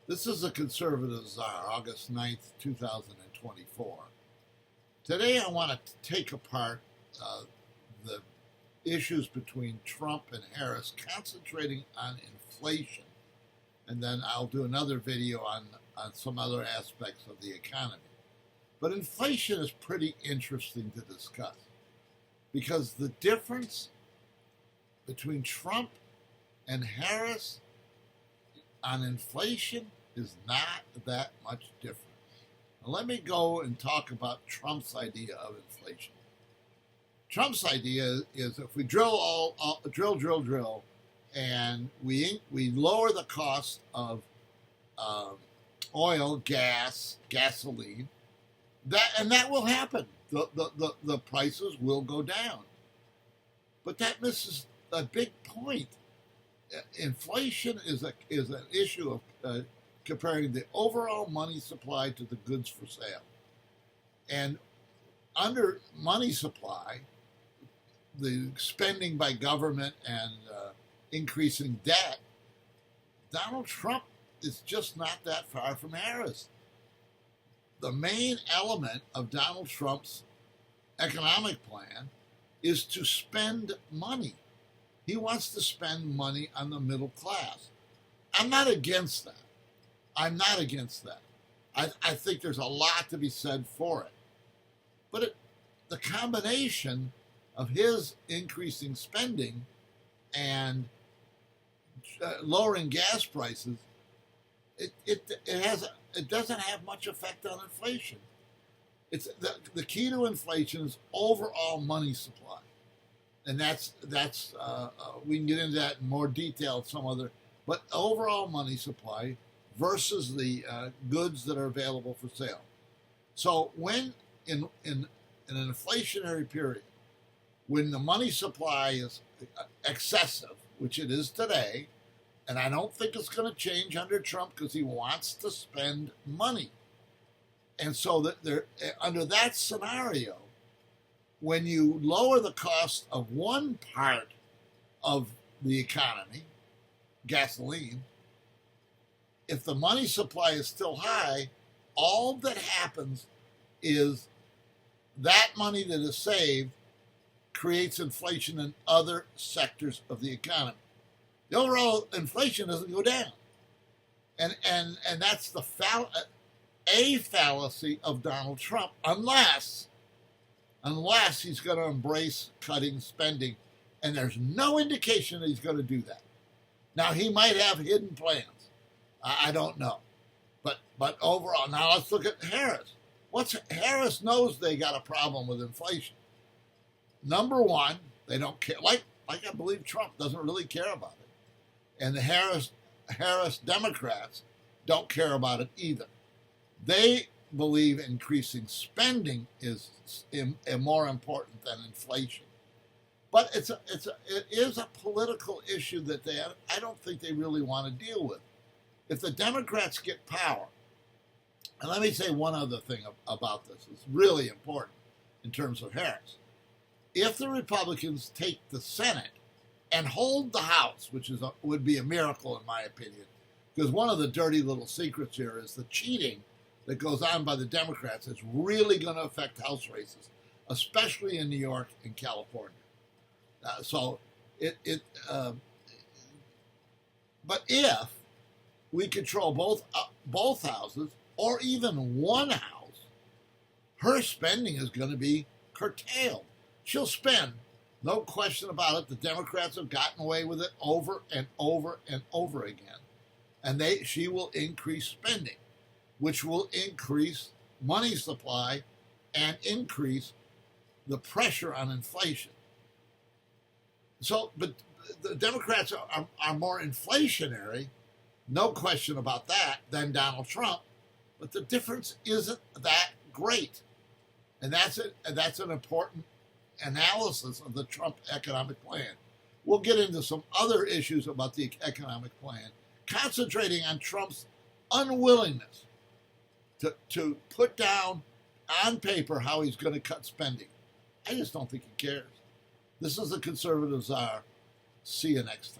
This is the Conservative Czar, August 9th, 2024. Today I want to take apart the issues between Trump and Harris, concentrating on inflation. And then I'll do another video on some other aspects of the economy. But inflation is pretty interesting to discuss because the difference between Trump and Harris on inflation is not that much different. Now let me go and talk about Trump's idea of inflation. Trump's idea is if we drill, and we lower the cost of oil, gas, gasoline, that will happen. The prices will go down. But that misses a big point. Inflation is an issue of comparing the overall money supply to the goods for sale. And under money supply, the spending by government and increasing debt, Donald Trump is just not that far from Harris. The main element of Donald Trump's economic plan is to spend money. He wants to spend money on the middle class. I'm not against that. I think there's a lot to be said for it. But the combination of his increasing spending and lowering gas prices, it doesn't have much effect on inflation. It's the key to inflation is overall money supply, and that's we can get into that in more detail some other. But overall money supply versus the goods that are available for sale. So when in an inflationary period, when the money supply is excessive, which it is today, and I don't think it's going to change under Trump because he wants to spend money. And so that under that scenario, when you lower the cost of one part of the economy, gasoline, if the money supply is still high, all that happens is that money that is saved creates inflation in other sectors of the economy. The overall inflation doesn't go down. And that's a fallacy of Donald Trump, unless he's going to embrace cutting spending. And there's no indication that he's going to do that. Now, he might have hidden plans. I don't know. But overall, now let's look at Harris. Harris knows they got a problem with inflation. Number one, they don't care. Like I believe Trump doesn't really care about it. And the Harris Democrats don't care about it either. They believe increasing spending is more important than inflation. But it is a political issue that I don't think they really want to deal with. If the Democrats get power, and let me say one other thing about this, it's really important in terms of Harris. If the Republicans take the Senate and hold the House, which would be a miracle in my opinion, because one of the dirty little secrets here is the cheating that goes on by the Democrats is really going to affect House races, especially in New York and California. But if we control both houses, or even one house, her spending is going to be curtailed. She'll spend, no question about it. The Democrats have gotten away with it over and over and over again. And she will increase spending, which will increase money supply and increase the pressure on inflation. So, but the Democrats are more inflationary, no question about that, than Donald Trump. But the difference isn't that great. And that's an important analysis of the Trump economic plan. We'll get into some other issues about the economic plan, concentrating on Trump's unwillingness to put down on paper how he's going to cut spending. I just don't think he cares. This is the Conservative Czar. See you next time.